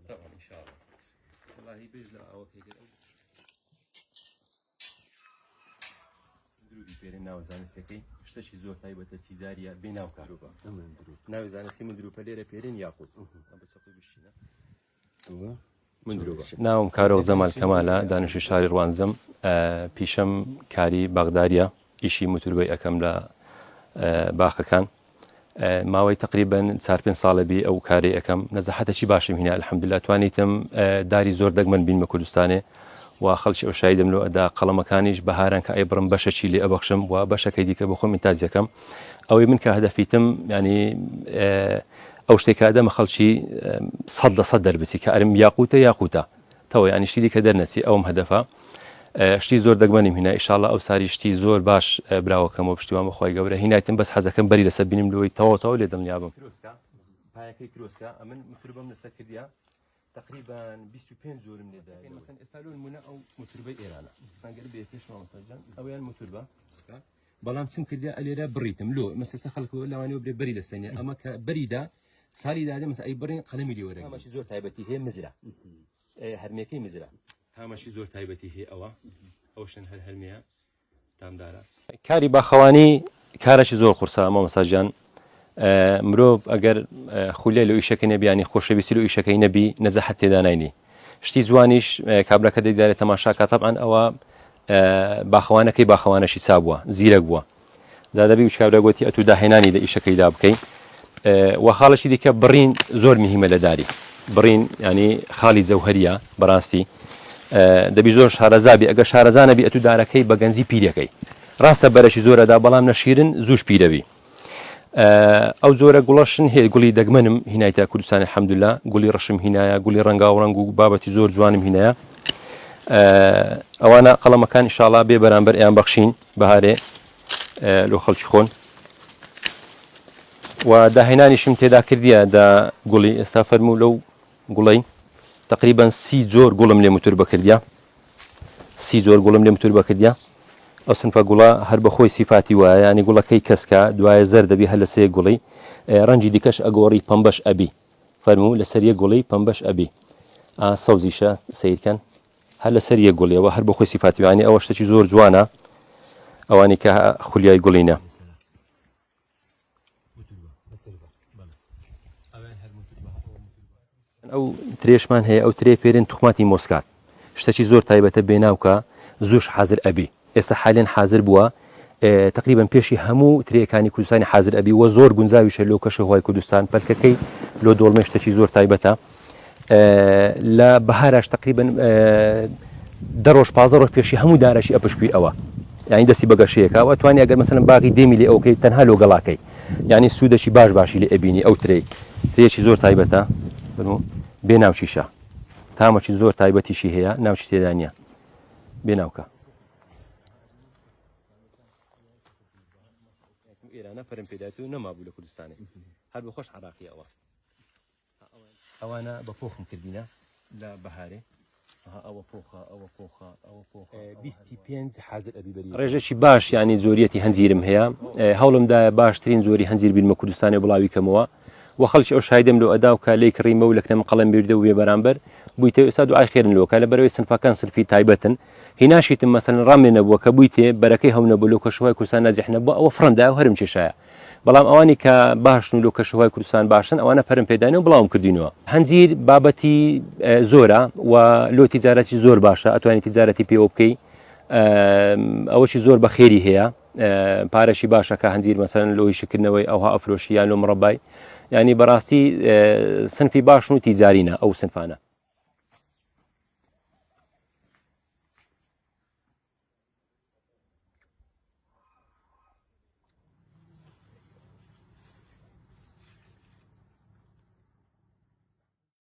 طبعا ان شاء الله والله بيجلا او هيك درودی پێرە ناوە زانستەکەی شتێکی زۆر تایبەتە تیزاریە بێ ناو کاروبا ناوی زانستی من دروپە لێرە پێرین یاقوت من دروبە ناوم کارۆخ جەمال کەمالە دانیشتووی شاری ڕوانزم پیشەم کاری بەغداریە ئیشی موتوربەی ئەەکەم لە باخەکان ماوەی تقریبەن 4-5 ساڵە بی ئەو کارێ ئەەکەم نەزەحەتێکی باشم هینە الحەمدوللا توانیتم داری زۆر دەگمەن بینمە کوردستانێ و خەڵکی ئەو شایدم لەو ئەدا قەڵەمەکانیش بەهاران کە ئەیبڕم بەشەکی لێ ئەبەخشم و بەشەکەی دیکە بۆ خۆم ئینتاجەکەم ئەوەی من کە هەدەفیتم ینی ئەو شتێکە دەمە خەڵکی 100% دەربچی کە ئەرم یاقوتە تەوە ینی شتی دیکە دەرنەچی ئەوم هەدەفە شتی زۆر دەگمەنیم هینە ئینشاڵڵا ئەو ساری شتی زۆر باش براوەکەمەوە پشتیوان بەخوای گەورە هینایتم بەس حەزەکەم بەری لەسەر بینیم لەوەی تەواو لێ دڵنیابم پایەکەی کرۆسکە ئەمن موتوربەم لەسەر کردیا تقريبا 25 زورم لێدا مثلا ئێستا نمونە ئەو موتوربەی ئێرانە ئەگەر بێ پێشماوە سەرجان ئەویان موتوربە بەڵام چم کردیا ئەلێرە بڕیتم لۆ مەسەسە خەڵکو لەوانەوە برێ بەری لەسەنێ ئەمە کە بەریدا ساڵی دادە مەسە ئەی بڕین قەلەمی لێوەرە هەمەشی زۆر تایبەتی هەیە مزرە هەرمێکەی مزرە هەمەشی زۆر تایبەتی هەیە ئەوشن هەر هەرمەیە تامدارە کاری باخەوانی کارێکی زۆر قورسە مامۆستاجان مرۆڤ ئەگەر خولێ لە ئیشەکەی نەبیانی خۆشەویستی لە ئیشەکەی نەبی نەزەحەت تێدا ناینی شتی جوانیش کابراکە دەیدارێت تەماشاکە تەبعاً ئەوە باخەوانەکەی باخەوانەشی سابووە زیرەک بووە دادەبی وشکابرا گوتی ئەتوو داهێنانی لە ئیشەکەیدا بکەین و خاڵەشی دیکە بڕین زۆر مهمە لە داری بڕین ینی خاڵی زەوهەریە بەڕاستی دەبی زۆر شارەزابی ئەگەر شارەزانەبی ئەتوو دارەکەی بە گەنجی پیرەکەی ڕاستە بەرەشی زۆرەدا بەڵام نەشیرن زووش پیرەوی ئەو زۆرە گوڵەشن هەیە گوڵی دەگمەنم هینایتە کوردستانی الحەمدوللا گوڵی ڕەشم هینایە گوڵی ڕەنگاو ڕەنگ و بابەتی زۆر جوانم هینایە ئەوانە قەڵەمەکان ئینشاڵڵا بێ بەرامبەر ئەیان بەخشین بەهارێ لۆ خەڵکی خۆن و داهێنانیشم تێدا کردیە دا گوڵی ئێستا فەرموو لەو گوڵەی تقریبا 30 زۆر گوڵم لێ موتور بەکردیا 30 زۆر گوڵم لێ موتور بەکردیا ئەو سنفە گوڵە هەر بەخۆی سیفاتی وایە ینی گوڵەکەی کەسکە دوایە زەر دەبی هەر لە سێ گوڵی ڕەنجی دیکەش ئەگۆڕی پەمبەش ئەبی فەرموو لەسەر یەک گوڵی پەمبەش ئەبی سەوزیشە سیرکەن هەر لەسەر یەک گوڵیەوە هەر بەخۆی سیفاتی وانی ئەوە شتێکی زۆر جوانە ئەوانی کە خولیای گوڵینە ئەو ترێشمان هەیە ئەو ترێ پێرن توخماتی مۆسکات شتێکی زۆر تایبەتە بێناوکە زوش حازر ئەبی ئێستا حالێن حازر بووە تقریبا پێشی هەموو ترێکانی کوردستانی حازر ئەبی وە زۆر گونجاویشە لەو کەشە هۆی کوردستان پەلکەکەی لۆ دۆڵمێ شتێکی زۆر تایبەتە لە بەهاراش تقریبا 10 ڕۆژ 15 ڕۆژ پێشی هەموو دارەشی ئەپشکوی ئەوە یعنی دەستی بەگەشەیەکە ئەوە توانی ئەگەر مەسەلەن باغی دێمی لێ ئەوکەی تەنها لۆگەڵاکەی یعنی سوودەشی باشی لێ ئەبینی ئەو ترێکی زۆر تایبەتە بێ ناوچیشە تامەکی زۆر تایبەتیشی هەیە ناوچی تێدا نیە بێ ناوکە ئێرانە پەرم پێداێت و نەمابوو لە کوردستانی هەر بەخۆش عراقی ئەوانە بە پۆخم کردینە لە بەهارێ ئەوە پۆخە ئەوە پۆخە ئەوە پۆخە 25 حازر ئەبی بەری ڕێژێکی باش ینی زۆریەتی هەنجیرم هەیە هەوڵمدایە باشترین زۆری هەنجیر بیرمە کوردستانی بڵاوی کەمەوە و خەڵکی ئەو شایدەم لەو ئەدا و کە لێی کڕیمە و لەکنەم قەڵەم بێردە و بێ بەرامبەر بوویتە ئێستا دوعای خێرن لۆکە لە بەرەوەی سنفەکان سنفی تایبەتن هیناشیتم مەسەلەن ڕامێ نەبووە کە بوویتێ بەرەکەی هەو نەبوو لەو کەشەوەی کوردستان ناجح نەبووە ئەوە فڕەندا و هەرم کێشایە بەڵام ئەوانی کە باشن و لەو کەشەوەی کوردستان باشن ئەوانە پەرم پێدانێ و بڵاوم کردینەوە هەنجیر بابەتی زۆرە و لۆ تیجارەتی زۆر باشە ئەتوانی تیجارەتی پێوە بکەی ئەوەشی زۆر بە خێری هەیە پارەشی باشە کە هەنجیر مەسەلەن لۆی شکردنەوەی ئەوها ئەفرۆشی یان لۆ مڕەبای ینی بەڕاستی سنفی باشن و تیجارینە ئەو سنفانە